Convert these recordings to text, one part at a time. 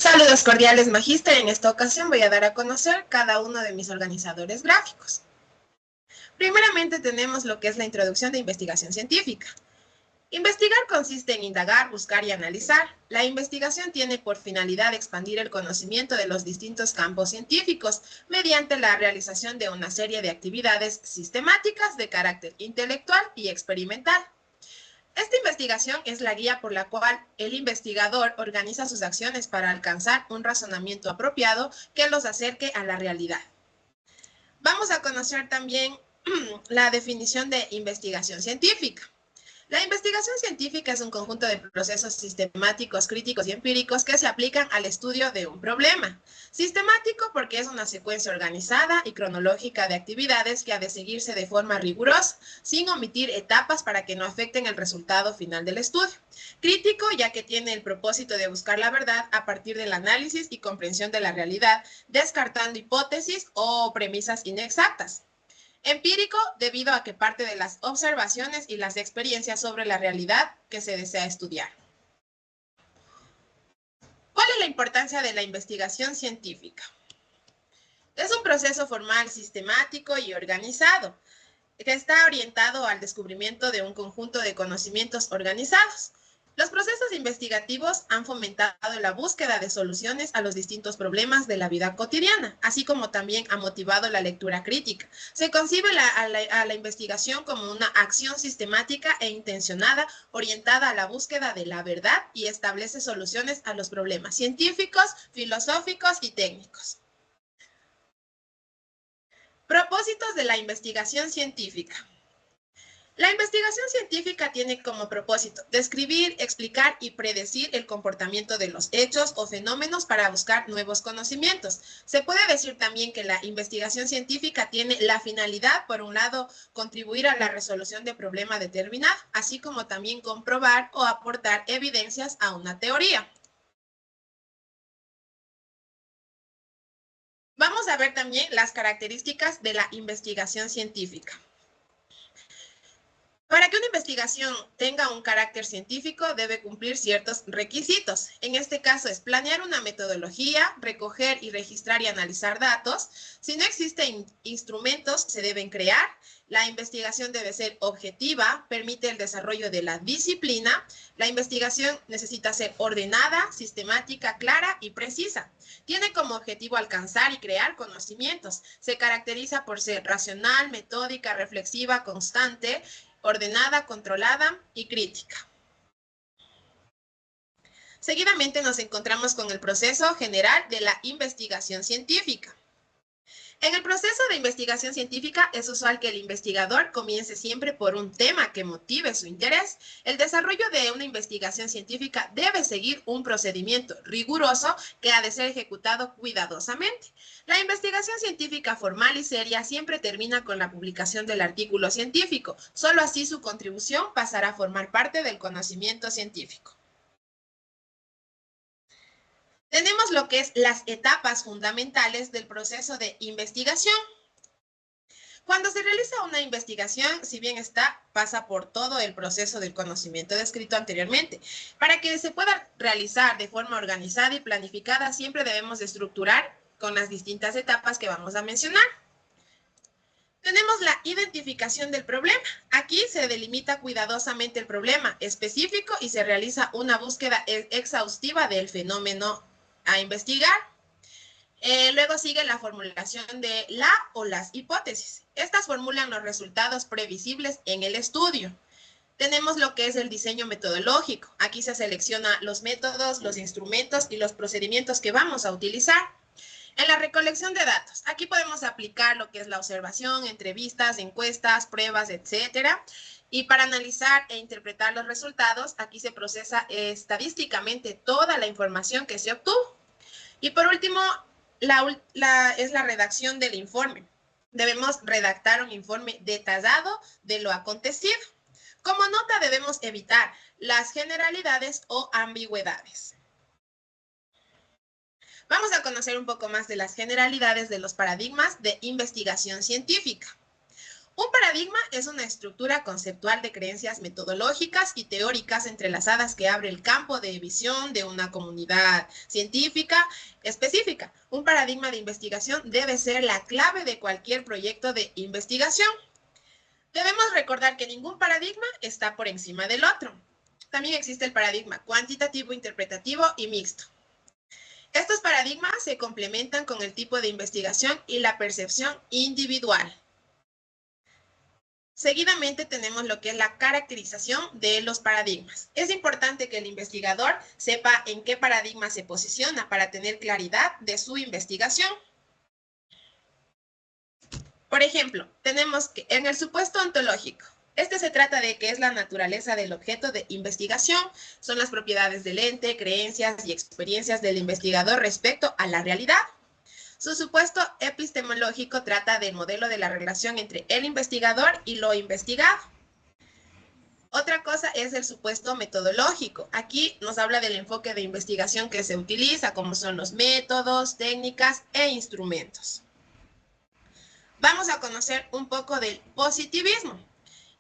Saludos cordiales, Magíster. En esta ocasión voy a dar a conocer cada uno de mis organizadores gráficos. Primeramente tenemos lo que es la introducción de investigación científica. Investigar consiste en indagar, buscar y analizar. La investigación tiene por finalidad expandir el conocimiento de los distintos campos científicos mediante la realización de una serie de actividades sistemáticas de carácter intelectual y experimental. Esta investigación es la guía por la cual el investigador organiza sus acciones para alcanzar un razonamiento apropiado que los acerque a la realidad. Vamos a conocer también la definición de investigación científica. La investigación científica es un conjunto de procesos sistemáticos, críticos y empíricos que se aplican al estudio de un problema. Sistemático porque es una secuencia organizada y cronológica de actividades que ha de seguirse de forma rigurosa, sin omitir etapas para que no afecten el resultado final del estudio. Crítico ya que tiene el propósito de buscar la verdad a partir del análisis y comprensión de la realidad, descartando hipótesis o premisas inexactas. Empírico, debido a que parte de las observaciones y las experiencias sobre la realidad que se desea estudiar. ¿Cuál es la importancia de la investigación científica? Es un proceso formal, sistemático y organizado, que está orientado al descubrimiento de un conjunto de conocimientos organizados. Los procesos investigativos han fomentado la búsqueda de soluciones a los distintos problemas de la vida cotidiana, así como también ha motivado la lectura crítica. Se concibe a la investigación como una acción sistemática e intencionada orientada a la búsqueda de la verdad y establece soluciones a los problemas científicos, filosóficos y técnicos. Propósitos de la investigación científica. La investigación científica tiene como propósito describir, explicar y predecir el comportamiento de los hechos o fenómenos para buscar nuevos conocimientos. Se puede decir también que la investigación científica tiene la finalidad, por un lado, contribuir a la resolución de problema determinado, así como también comprobar o aportar evidencias a una teoría. Vamos a ver también las características de la investigación científica. Para que una investigación tenga un carácter científico, debe cumplir ciertos requisitos. En este caso es planear una metodología, recoger y registrar y analizar datos. Si no existen instrumentos, se deben crear. La investigación debe ser objetiva, permite el desarrollo de la disciplina. La investigación necesita ser ordenada, sistemática, clara y precisa. Tiene como objetivo alcanzar y crear conocimientos. Se caracteriza por ser racional, metódica, reflexiva, constante, ordenada, controlada y crítica. Seguidamente nos encontramos con el proceso general de la investigación científica. En el proceso de investigación científica es usual que el investigador comience siempre por un tema que motive su interés. El desarrollo de una investigación científica debe seguir un procedimiento riguroso que ha de ser ejecutado cuidadosamente. La investigación científica formal y seria siempre termina con la publicación del artículo científico. Solo así su contribución pasará a formar parte del conocimiento científico. Tenemos lo que es las etapas fundamentales del proceso de investigación. Cuando se realiza una investigación, si bien pasa por todo el proceso del conocimiento descrito anteriormente. Para que se pueda realizar de forma organizada y planificada, siempre debemos estructurar con las distintas etapas que vamos a mencionar. Tenemos la identificación del problema. Aquí se delimita cuidadosamente el problema específico y se realiza una búsqueda exhaustiva del fenómeno a investigar. Luego sigue la formulación de la o las hipótesis. Estas formulan los resultados previsibles en el estudio. Tenemos lo que es el diseño metodológico. Aquí se selecciona los métodos, los instrumentos y los procedimientos que vamos a utilizar. En la recolección de datos, aquí podemos aplicar lo que es la observación, entrevistas, encuestas, pruebas, etcétera. Y para analizar e interpretar los resultados, aquí se procesa estadísticamente toda la información que se obtuvo. Y por último, es la redacción del informe. Debemos redactar un informe detallado de lo acontecido. Como nota, debemos evitar las generalidades o ambigüedades. Vamos a conocer un poco más de las generalidades de los paradigmas de investigación científica. Un paradigma es una estructura conceptual de creencias metodológicas y teóricas entrelazadas que abre el campo de visión de una comunidad científica específica. Un paradigma de investigación debe ser la clave de cualquier proyecto de investigación. Debemos recordar que ningún paradigma está por encima del otro. También existe el paradigma cuantitativo, interpretativo y mixto. Estos paradigmas se complementan con el tipo de investigación y la percepción individual. Seguidamente tenemos lo que es la caracterización de los paradigmas. Es importante que el investigador sepa en qué paradigma se posiciona para tener claridad de su investigación. Por ejemplo, tenemos que en el supuesto ontológico, este se trata de que es la naturaleza del objeto de investigación, son las propiedades del ente, creencias y experiencias del investigador respecto a la realidad. Su supuesto epistemológico trata del modelo de la relación entre el investigador y lo investigado. Otra cosa es el supuesto metodológico. Aquí nos habla del enfoque de investigación que se utiliza, como son los métodos, técnicas e instrumentos. Vamos a conocer un poco del positivismo.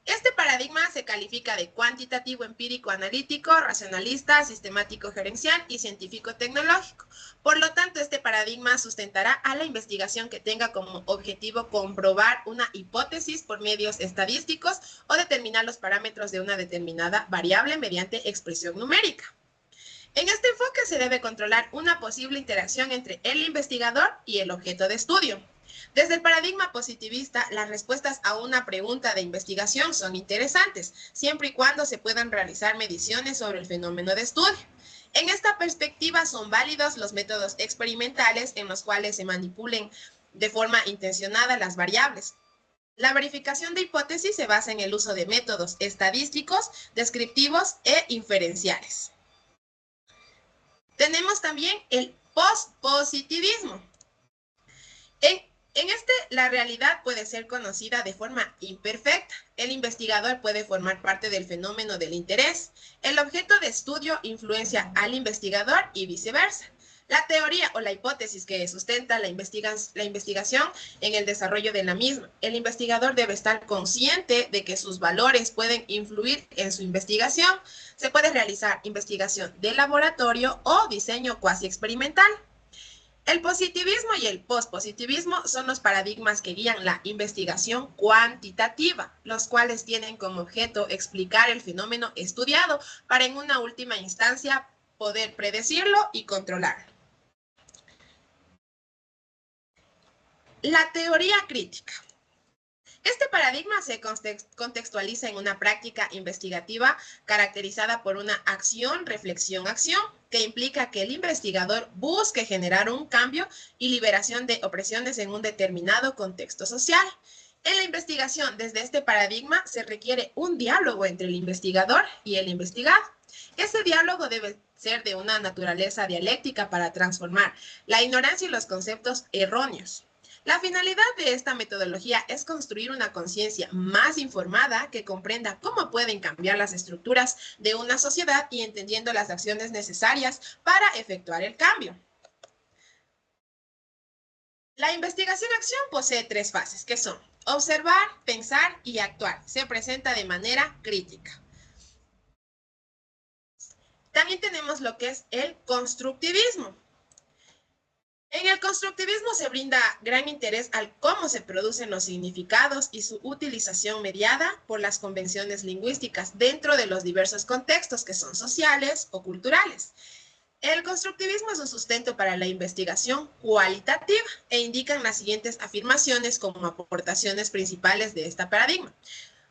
Este paradigma se califica de cuantitativo, empírico, analítico, racionalista, sistemático, gerencial y científico tecnológico. Por lo tanto, este paradigma sustentará a la investigación que tenga como objetivo comprobar una hipótesis por medios estadísticos o determinar los parámetros de una determinada variable mediante expresión numérica. En este enfoque se debe controlar una posible interacción entre el investigador y el objeto de estudio. Desde el paradigma positivista, las respuestas a una pregunta de investigación son interesantes, siempre y cuando se puedan realizar mediciones sobre el fenómeno de estudio. En esta perspectiva son válidos los métodos experimentales en los cuales se manipulen de forma intencionada las variables. La verificación de hipótesis se basa en el uso de métodos estadísticos, descriptivos e inferenciales. Tenemos también el pospositivismo. En este, la realidad puede ser conocida de forma imperfecta. El investigador puede formar parte del fenómeno del interés. El objeto de estudio influencia al investigador y viceversa. La teoría o la hipótesis que sustenta la investigación en el desarrollo de la misma. El investigador debe estar consciente de que sus valores pueden influir en su investigación. Se puede realizar investigación de laboratorio o diseño cuasi experimental. El positivismo y el pospositivismo son los paradigmas que guían la investigación cuantitativa, los cuales tienen como objeto explicar el fenómeno estudiado para en una última instancia poder predecirlo y controlarlo. La teoría crítica. Este paradigma se contextualiza en una práctica investigativa caracterizada por una acción, reflexión, acción, que implica que el investigador busque generar un cambio y liberación de opresiones en un determinado contexto social. En la investigación, desde este paradigma, se requiere un diálogo entre el investigador y el investigado. Ese diálogo debe ser de una naturaleza dialéctica para transformar la ignorancia y los conceptos erróneos. La finalidad de esta metodología es construir una conciencia más informada que comprenda cómo pueden cambiar las estructuras de una sociedad y entendiendo las acciones necesarias para efectuar el cambio. La investigación-acción posee tres fases, que son observar, pensar y actuar. Se presenta de manera crítica. También tenemos lo que es el constructivismo. En el constructivismo se brinda gran interés al cómo se producen los significados y su utilización mediada por las convenciones lingüísticas dentro de los diversos contextos que son sociales o culturales. El constructivismo es un sustento para la investigación cualitativa e indican las siguientes afirmaciones como aportaciones principales de este paradigma.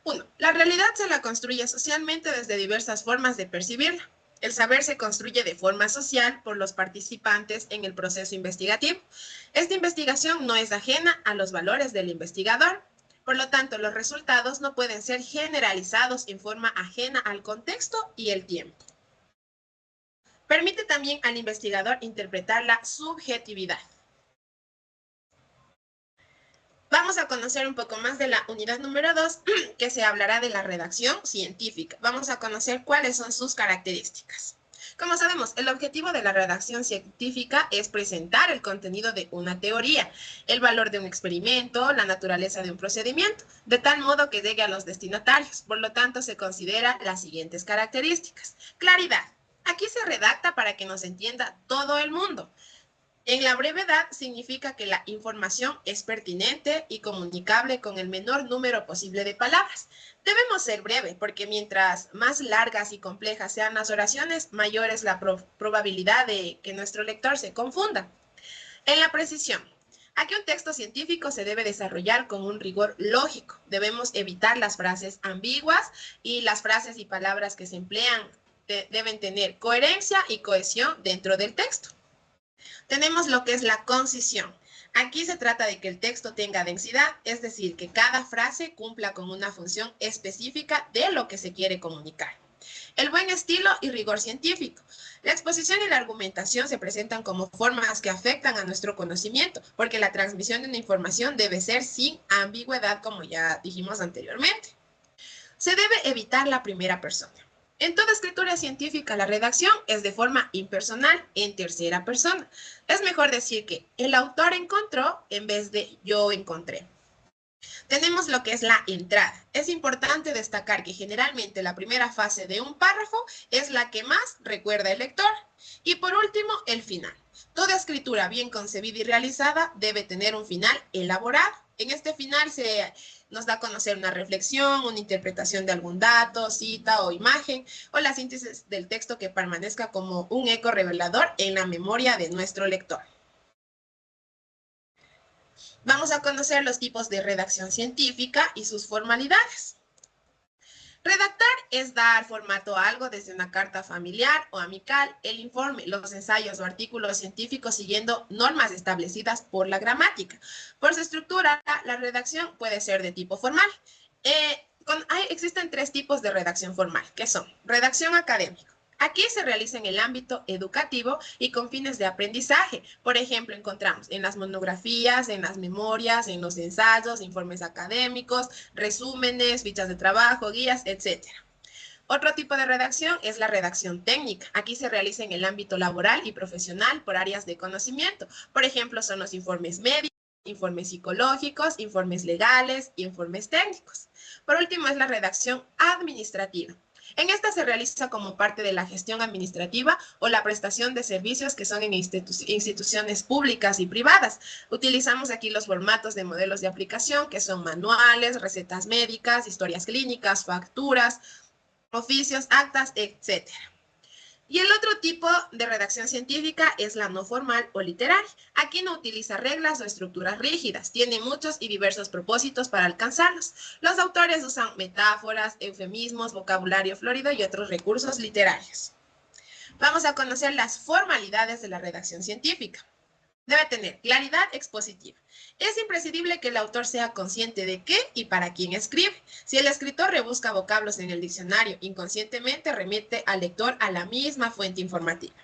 1. La realidad se la construye socialmente desde diversas formas de percibirla. El saber se construye de forma social por los participantes en el proceso investigativo. Esta investigación no es ajena a los valores del investigador. Por lo tanto, los resultados no pueden ser generalizados en forma ajena al contexto y el tiempo. Permite también al investigador interpretar la subjetividad. Vamos a conocer un poco más de la unidad número 2, que se hablará de la redacción científica. Vamos a conocer cuáles son sus características. Como sabemos, el objetivo de la redacción científica es presentar el contenido de una teoría, el valor de un experimento, la naturaleza de un procedimiento, de tal modo que llegue a los destinatarios. Por lo tanto, se considera las siguientes características. Claridad. Aquí se redacta para que nos entienda todo el mundo. En la brevedad significa que la información es pertinente y comunicable con el menor número posible de palabras. Debemos ser breve porque mientras más largas y complejas sean las oraciones, mayor es la probabilidad de que nuestro lector se confunda. En la precisión. Aquí un texto científico se debe desarrollar con un rigor lógico. Debemos evitar las frases ambiguas y las frases y palabras que se emplean deben tener coherencia y cohesión dentro del texto. Tenemos lo que es la concisión. Aquí se trata de que el texto tenga densidad, es decir, que cada frase cumpla con una función específica de lo que se quiere comunicar. El buen estilo y rigor científico. La exposición y la argumentación se presentan como formas que afectan a nuestro conocimiento, porque la transmisión de una información debe ser sin ambigüedad, como ya dijimos anteriormente. Se debe evitar la primera persona. En toda escritura científica, la redacción es de forma impersonal, en tercera persona. Es mejor decir que el autor encontró en vez de yo encontré. Tenemos lo que es la entrada. Es importante destacar que generalmente la primera fase de un párrafo es la que más recuerda el lector. Y por último, el final. Toda escritura bien concebida y realizada debe tener un final elaborado. En este final nos da a conocer una reflexión, una interpretación de algún dato, cita o imagen, o la síntesis del texto que permanezca como un eco revelador en la memoria de nuestro lector. Vamos a conocer los tipos de redacción científica y sus formalidades. Redactar es dar formato a algo desde una carta familiar o amical, el informe, los ensayos o artículos científicos siguiendo normas establecidas por la gramática. Por su estructura, la redacción puede ser de tipo formal. Existen tres tipos de redacción formal, que son redacción académica. Aquí se realiza en el ámbito educativo y con fines de aprendizaje. Por ejemplo, encontramos en las monografías, en las memorias, en los ensayos, informes académicos, resúmenes, fichas de trabajo, guías, etc. Otro tipo de redacción es la redacción técnica. Aquí se realiza en el ámbito laboral y profesional por áreas de conocimiento. Por ejemplo, son los informes médicos, informes psicológicos, informes legales y informes técnicos. Por último, es la redacción administrativa. En esta se realiza como parte de la gestión administrativa o la prestación de servicios que son en instituciones públicas y privadas. Utilizamos aquí los formatos de modelos de aplicación que son manuales, recetas médicas, historias clínicas, facturas, oficios, actas, etc. Y el otro tipo de redacción científica es la no formal o literaria. Aquí no utiliza reglas o estructuras rígidas, tiene muchos y diversos propósitos para alcanzarlos. Los autores usan metáforas, eufemismos, vocabulario florido y otros recursos literarios. Vamos a conocer las formalidades de la redacción científica. Debe tener claridad expositiva. Es imprescindible que el autor sea consciente de qué y para quién escribe. Si el escritor rebusca vocablos en el diccionario, inconscientemente remite al lector a la misma fuente informativa.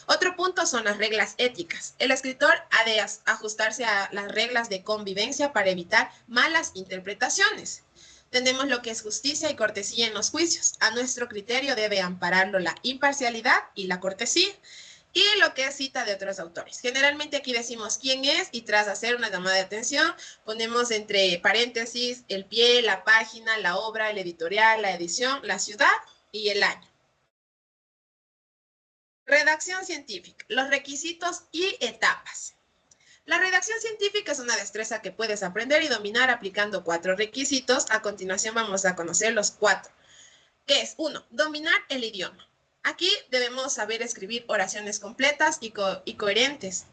Otro punto son las reglas éticas. El escritor ha de ajustarse a las reglas de convivencia para evitar malas interpretaciones. Tenemos lo que es justicia y cortesía en los juicios. A nuestro criterio debe ampararlo la imparcialidad y la cortesía. Y lo que es cita de otros autores. Generalmente aquí decimos quién es y tras hacer una llamada de atención ponemos entre paréntesis el pie, la página, la obra, el editorial, la edición, la ciudad y el año. Redacción científica, los requisitos y etapas. La redacción científica es una destreza que puedes aprender y dominar aplicando 4 requisitos. A continuación vamos a conocer los 4. ¿Qué es? 1. Dominar el idioma. Aquí debemos saber escribir oraciones completas y coherentes.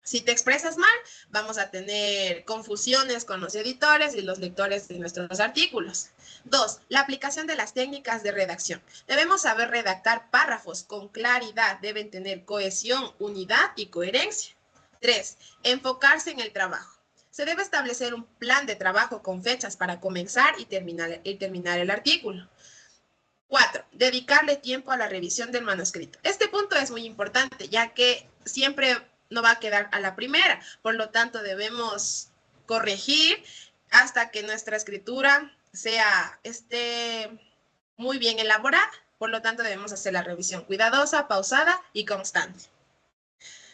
Si te expresas mal, vamos a tener confusiones con los editores y los lectores de nuestros artículos. 2. La aplicación de las técnicas de redacción. Debemos saber redactar párrafos con claridad, deben tener cohesión, unidad y coherencia. 3. Enfocarse en el trabajo. Se debe establecer un plan de trabajo con fechas para comenzar y terminar el artículo. 4. Dedicarle tiempo a la revisión del manuscrito. Este punto es muy importante, ya que siempre no va a quedar a la primera. Por lo tanto, debemos corregir hasta que nuestra escritura esté muy bien elaborada. Por lo tanto, debemos hacer la revisión cuidadosa, pausada y constante.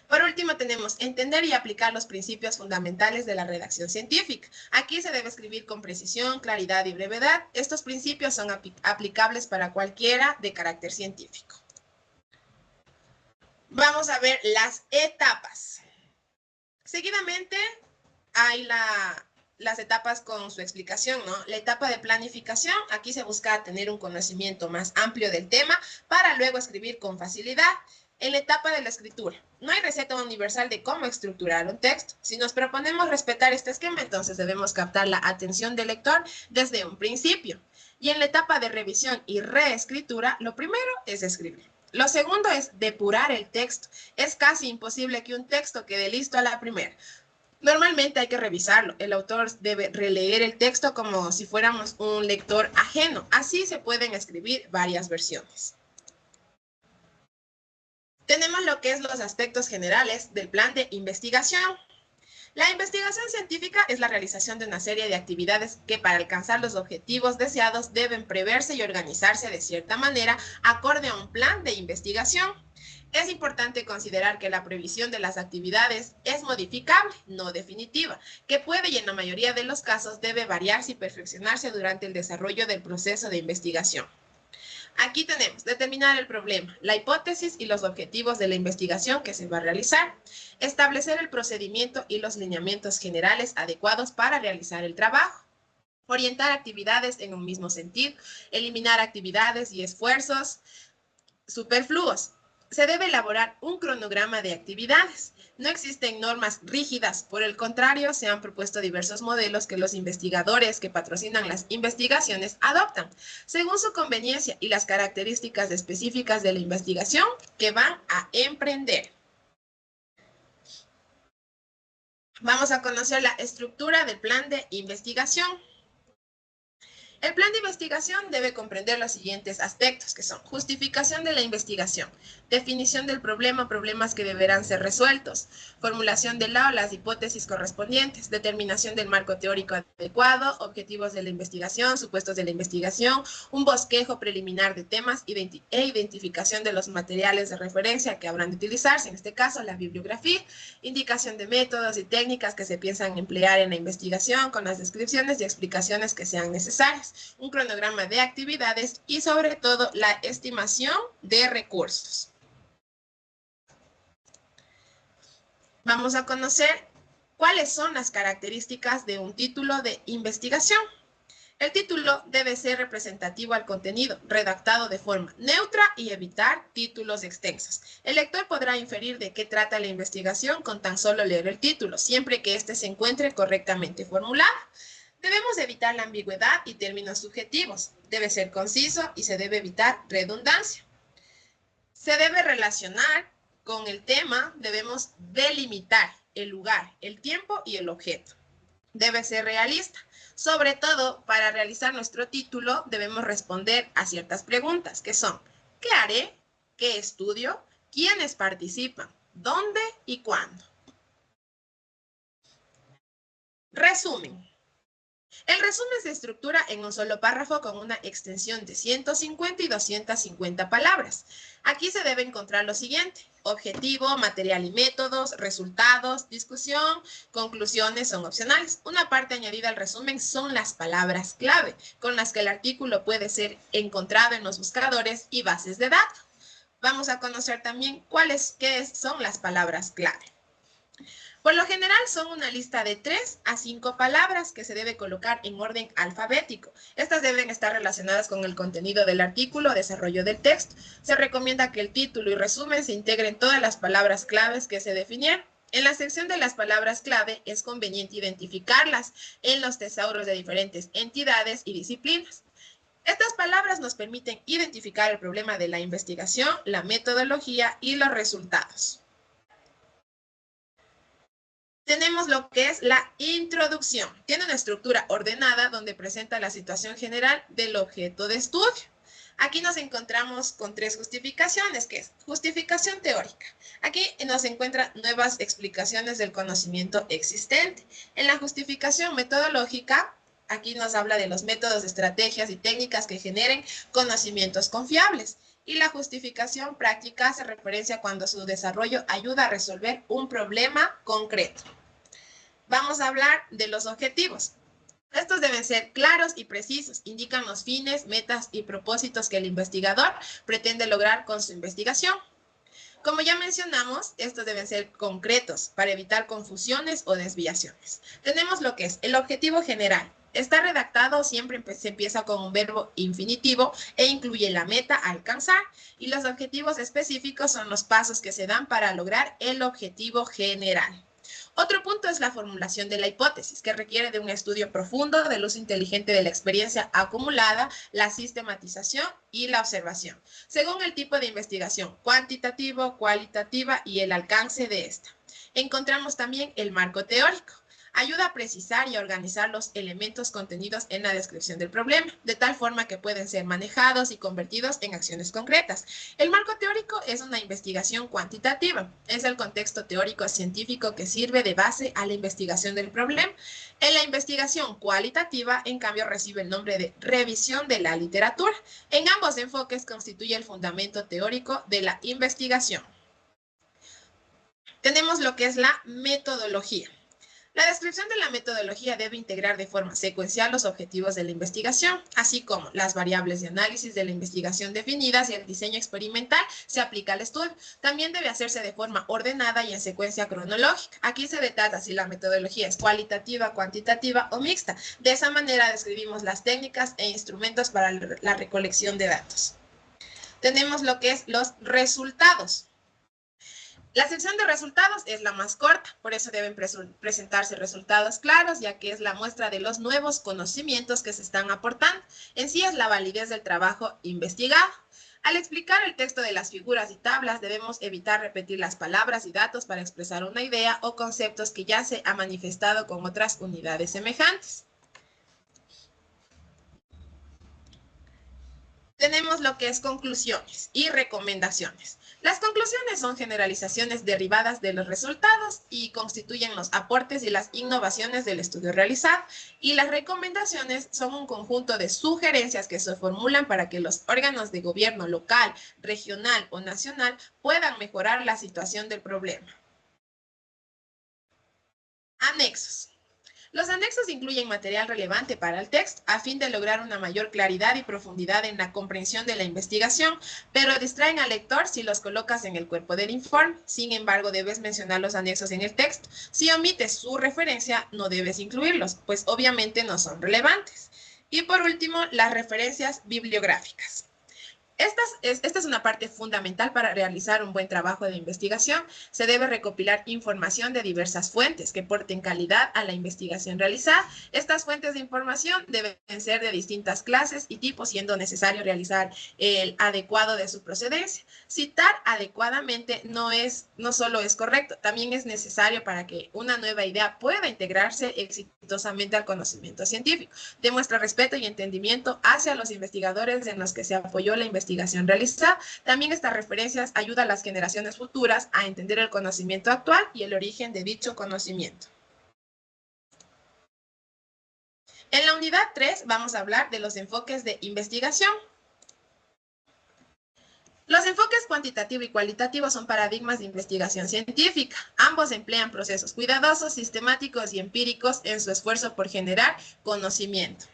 Por último, tenemos entender y aplicar los principios fundamentales de la redacción científica. Aquí se debe escribir con precisión, claridad y brevedad. Estos principios son aplicables para cualquiera de carácter científico. Vamos a ver las etapas. Seguidamente hay las etapas con su explicación, ¿no? La etapa de planificación, aquí se busca tener un conocimiento más amplio del tema para luego escribir con facilidad. En la etapa de la escritura, no hay receta universal de cómo estructurar un texto. Si nos proponemos respetar este esquema, entonces debemos captar la atención del lector desde un principio. Y en la etapa de revisión y reescritura, lo primero es escribir. Lo segundo es depurar el texto. Es casi imposible que un texto quede listo a la primera. Normalmente hay que revisarlo. El autor debe releer el texto como si fuéramos un lector ajeno. Así se pueden escribir varias versiones. Tenemos lo que es los aspectos generales del plan de investigación. La investigación científica es la realización de una serie de actividades que para alcanzar los objetivos deseados deben preverse y organizarse de cierta manera acorde a un plan de investigación. Es importante considerar que la previsión de las actividades es modificable, no definitiva, que puede y en la mayoría de los casos debe variarse y perfeccionarse durante el desarrollo del proceso de investigación. Aquí tenemos determinar el problema, la hipótesis y los objetivos de la investigación que se va a realizar, establecer el procedimiento y los lineamientos generales adecuados para realizar el trabajo, orientar actividades en un mismo sentido, eliminar actividades y esfuerzos superfluos. Se debe elaborar un cronograma de actividades. No existen normas rígidas, por el contrario, se han propuesto diversos modelos que los investigadores que patrocinan las investigaciones adoptan, según su conveniencia y las características específicas de la investigación que van a emprender. Vamos a conocer la estructura del plan de investigación. El plan de investigación debe comprender los siguientes aspectos, que son justificación de la investigación, definición del problema o problemas que deberán ser resueltos, formulación de la o las hipótesis correspondientes, determinación del marco teórico adecuado, objetivos de la investigación, supuestos de la investigación, un bosquejo preliminar de temas e identificación de los materiales de referencia que habrán de utilizarse, en este caso la bibliografía, indicación de métodos y técnicas que se piensan emplear en la investigación con las descripciones y explicaciones que sean necesarias, un cronograma de actividades y sobre todo la estimación de recursos. Vamos a conocer cuáles son las características de un título de investigación. El título debe ser representativo al contenido, redactado de forma neutra y evitar títulos extensos. El lector podrá inferir de qué trata la investigación con tan solo leer el título, siempre que éste se encuentre correctamente formulado. Debemos evitar la ambigüedad y términos subjetivos. Debe ser conciso y se debe evitar redundancia. Se debe relacionar con el tema, debemos delimitar el lugar, el tiempo y el objeto. Debe ser realista. Sobre todo, para realizar nuestro título, debemos responder a ciertas preguntas, que son: ¿qué haré? ¿Qué estudio? ¿Quiénes participan? ¿Dónde y cuándo? Resumen. El resumen se estructura en un solo párrafo con una extensión de 150 y 250 palabras. Aquí se debe encontrar lo siguiente: objetivo, material y métodos, resultados, discusión, conclusiones son opcionales. Una parte añadida al resumen son las palabras clave, con las que el artículo puede ser encontrado en los buscadores y bases de datos. Vamos a conocer también qué son las palabras clave. Por lo general son una lista de 3 a 5 palabras que se debe colocar en orden alfabético. Estas deben estar relacionadas con el contenido del artículo o desarrollo del texto. Se recomienda que el título y resumen se integren todas las palabras claves que se definieron. En la sección de las palabras clave es conveniente identificarlas en los tesauros de diferentes entidades y disciplinas. Estas palabras nos permiten identificar el problema de la investigación, la metodología y los resultados. Tenemos lo que es la introducción. Tiene una estructura ordenada donde presenta la situación general del objeto de estudio. Aquí nos encontramos con 3 justificaciones, que es justificación teórica. Aquí nos encuentran nuevas explicaciones del conocimiento existente. En la justificación metodológica Aquí nos habla de los métodos, estrategias y técnicas que generen conocimientos confiables. Y la justificación práctica hace referencia cuando su desarrollo ayuda a resolver un problema concreto. Vamos a hablar de los objetivos. Estos deben ser claros y precisos, indican los fines, metas y propósitos que el investigador pretende lograr con su investigación. Como ya mencionamos, estos deben ser concretos para evitar confusiones o desviaciones. Tenemos lo que es el objetivo general. Está redactado, siempre se empieza con un verbo infinitivo e incluye la meta a alcanzar. Y los objetivos específicos son los pasos que se dan para lograr el objetivo general. Otro punto es la formulación de la hipótesis, que requiere de un estudio profundo del uso inteligente de la experiencia acumulada, la sistematización y la observación, según el tipo de investigación, cuantitativo, cualitativa y el alcance de esta. Encontramos también el marco teórico. Ayuda a precisar y a organizar los elementos contenidos en la descripción del problema, de tal forma que pueden ser manejados y convertidos en acciones concretas. El marco teórico es una investigación cuantitativa. Es el contexto teórico científico que sirve de base a la investigación del problema. En la investigación cualitativa, en cambio, recibe el nombre de revisión de la literatura. En ambos enfoques constituye el fundamento teórico de la investigación. Tenemos lo que es la metodología. La descripción de la metodología debe integrar de forma secuencial los objetivos de la investigación, así como las variables de análisis de la investigación definidas y el diseño experimental se aplica al estudio. También debe hacerse de forma ordenada y en secuencia cronológica. Aquí se detalla si la metodología es cualitativa, cuantitativa o mixta. De esa manera describimos las técnicas e instrumentos para la recolección de datos. Tenemos lo que es los resultados. La sección de resultados es la más corta, por eso deben presentarse resultados claros, ya que es la muestra de los nuevos conocimientos que se están aportando. En sí es la validez del trabajo investigado. Al explicar el texto de las figuras y tablas, debemos evitar repetir las palabras y datos para expresar una idea o conceptos que ya se ha manifestado con otras unidades semejantes. Tenemos lo que es conclusiones y recomendaciones. Las conclusiones son generalizaciones derivadas de los resultados y constituyen los aportes y las innovaciones del estudio realizado. Y las recomendaciones son un conjunto de sugerencias que se formulan para que los órganos de gobierno local, regional o nacional puedan mejorar la situación del problema. Anexos. Los anexos incluyen material relevante para el texto a fin de lograr una mayor claridad y profundidad en la comprensión de la investigación, pero distraen al lector si los colocas en el cuerpo del informe. Sin embargo, debes mencionar los anexos en el texto. Si omites su referencia, no debes incluirlos, pues obviamente no son relevantes. Y por último, las referencias bibliográficas. Esta es una parte fundamental para realizar un buen trabajo de investigación. Se debe recopilar información de diversas fuentes que aporten calidad a la investigación realizada. Estas fuentes de información deben ser de distintas clases y tipos, siendo necesario realizar el adecuado de su procedencia. Citar adecuadamente no solo es correcto, también es necesario para que una nueva idea pueda integrarse exitosamente al conocimiento científico. Demuestra respeto y entendimiento hacia los investigadores en los que se apoyó la investigación realizada. También estas referencias ayudan a las generaciones futuras a entender el conocimiento actual y el origen de dicho conocimiento. En la unidad 3 vamos a hablar de los enfoques de investigación. Los enfoques cuantitativo y cualitativo son paradigmas de investigación científica. Ambos emplean procesos cuidadosos, sistemáticos y empíricos en su esfuerzo por generar conocimiento.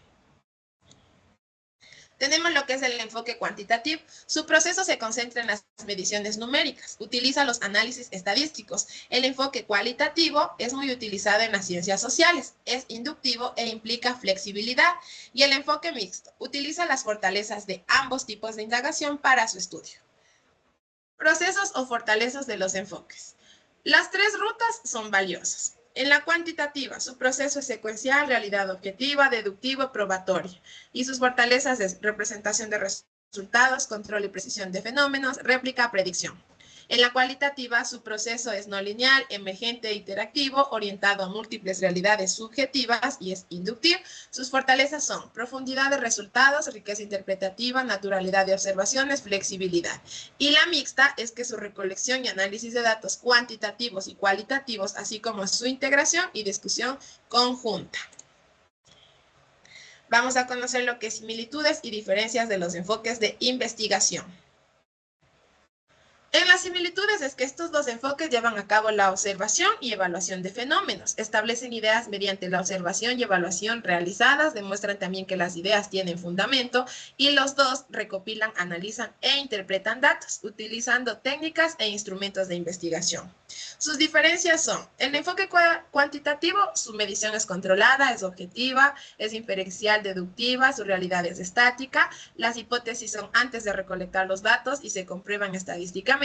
Tenemos lo que es el enfoque cuantitativo. Su proceso se concentra en las mediciones numéricas. Utiliza los análisis estadísticos. El enfoque cualitativo es muy utilizado en las ciencias sociales. Es inductivo e implica flexibilidad. Y el enfoque mixto utiliza las fortalezas de ambos tipos de indagación para su estudio. Procesos o fortalezas de los enfoques. Las tres rutas son valiosas. En la cuantitativa, su proceso es secuencial, realidad objetiva, deductivo, probatorio. Y sus fortalezas es representación de resultados, control y precisión de fenómenos, réplica, predicción. En la cualitativa, su proceso es no lineal, emergente e interactivo, orientado a múltiples realidades subjetivas y es inductivo. Sus fortalezas son profundidad de resultados, riqueza interpretativa, naturalidad de observaciones, flexibilidad. Y la mixta es que su recolección y análisis de datos cuantitativos y cualitativos, así como su integración y discusión conjunta. Vamos a conocer lo que es similitudes y diferencias de los enfoques de investigación. En las similitudes es que estos dos enfoques llevan a cabo la observación y evaluación de fenómenos, establecen ideas mediante la observación y evaluación realizadas, demuestran también que las ideas tienen fundamento y los dos recopilan, analizan e interpretan datos, utilizando técnicas e instrumentos de investigación. Sus diferencias son: el enfoque cuantitativo, su medición es controlada, es objetiva, es inferencial deductiva, su realidad es estática, las hipótesis son antes de recolectar los datos y se comprueban estadísticamente,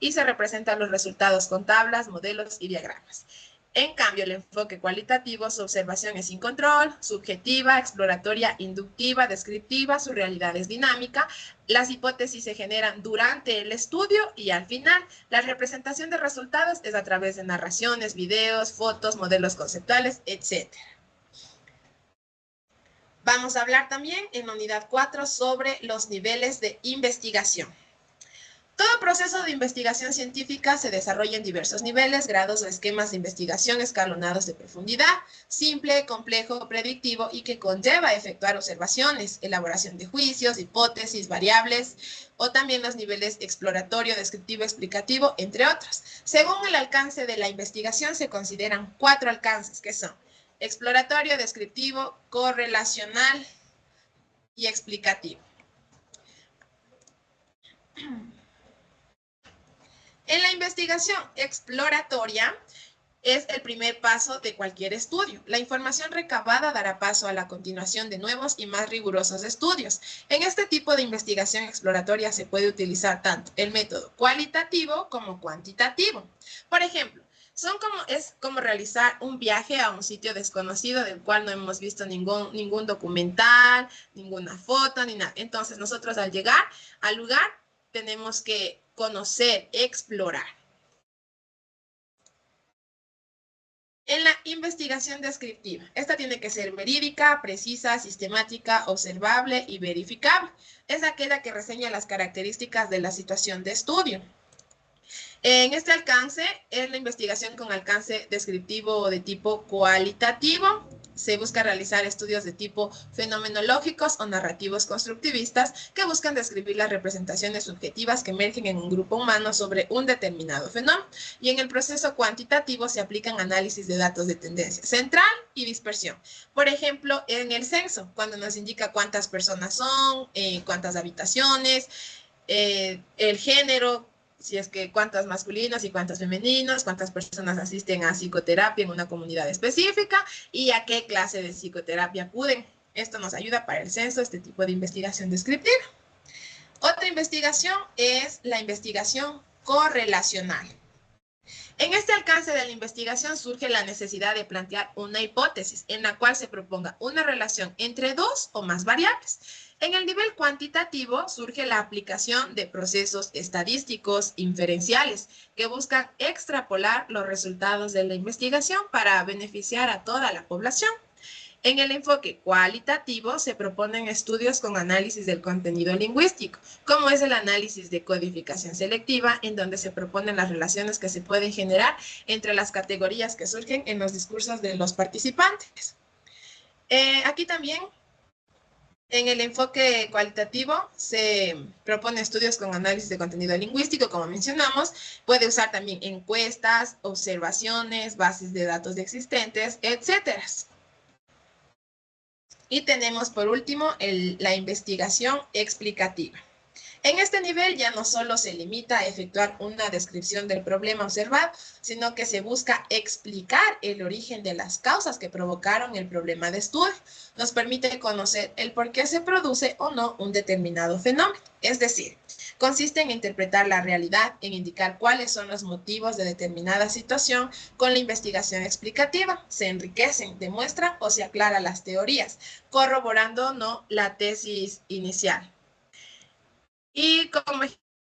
y se representan los resultados con tablas, modelos y diagramas. En cambio, el enfoque cualitativo, su observación es sin control, subjetiva, exploratoria, inductiva, descriptiva, su realidad es dinámica, las hipótesis se generan durante el estudio y al final la representación de resultados es a través de narraciones, videos, fotos, modelos conceptuales, etc. Vamos a hablar también en la unidad 4 sobre los niveles de investigación. Todo proceso de investigación científica se desarrolla en diversos niveles, grados o esquemas de investigación escalonados de profundidad, simple, complejo, predictivo y que conlleva efectuar observaciones, elaboración de juicios, hipótesis, variables o también los niveles exploratorio, descriptivo, explicativo, entre otros. Según el alcance de la investigación se consideran 4 alcances que son exploratorio, descriptivo, correlacional y explicativo. En la investigación exploratoria es el primer paso de cualquier estudio. La información recabada dará paso a la continuación de nuevos y más rigurosos estudios. En este tipo de investigación exploratoria se puede utilizar tanto el método cualitativo como cuantitativo. Por ejemplo, es como realizar un viaje a un sitio desconocido del cual no hemos visto ningún documental, ninguna foto, ni nada. Entonces, nosotros al llegar al lugar tenemos que conocer, explorar. En la investigación descriptiva, esta tiene que ser verídica, precisa, sistemática, observable y verificable. Es aquella que reseña las características de la situación de estudio. En este alcance es la investigación con alcance descriptivo o de tipo cualitativo. Se busca realizar estudios de tipo fenomenológicos o narrativos constructivistas que buscan describir las representaciones subjetivas que emergen en un grupo humano sobre un determinado fenómeno. Y en el proceso cuantitativo se aplican análisis de datos de tendencia central y dispersión. Por ejemplo, en el censo, cuando nos indica cuántas personas son, cuántas habitaciones, el género, si es que cuántas masculinos y cuántas femeninos, cuántas personas asisten a psicoterapia en una comunidad específica y a qué clase de psicoterapia acuden. Esto nos ayuda para el censo, este tipo de investigación descriptiva. Otra investigación es la investigación correlacional. En este alcance de la investigación surge la necesidad de plantear una hipótesis en la cual se proponga una relación entre dos o más variables. En el nivel cuantitativo surge la aplicación de procesos estadísticos inferenciales que buscan extrapolar los resultados de la investigación para beneficiar a toda la población. En el enfoque cualitativo se proponen estudios con análisis del contenido lingüístico, como es el análisis de codificación selectiva, en donde se proponen las relaciones que se pueden generar entre las categorías que surgen en los discursos de los participantes. Aquí también, en el enfoque cualitativo, se propone estudios con análisis de contenido lingüístico, como mencionamos. Puede usar también encuestas, observaciones, bases de datos existentes, etc. Y tenemos por último la investigación explicativa. En este nivel ya no solo se limita a efectuar una descripción del problema observado, sino que se busca explicar el origen de las causas que provocaron el problema de estudio. Nos permite conocer el por qué se produce o no un determinado fenómeno. Es decir, consiste en interpretar la realidad, en indicar cuáles son los motivos de determinada situación con la investigación explicativa. Se enriquecen, demuestran o se aclaran las teorías, corroborando o no la tesis inicial. Y como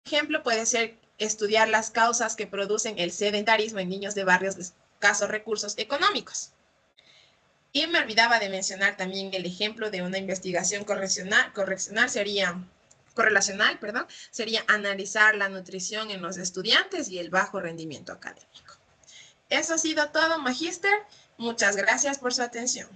ejemplo puede ser estudiar las causas que producen el sedentarismo en niños de barrios de escasos recursos económicos. Y me olvidaba de mencionar también el ejemplo de una investigación correlacional sería analizar la nutrición en los estudiantes y el bajo rendimiento académico. Eso ha sido todo, Magíster. Muchas gracias por su atención.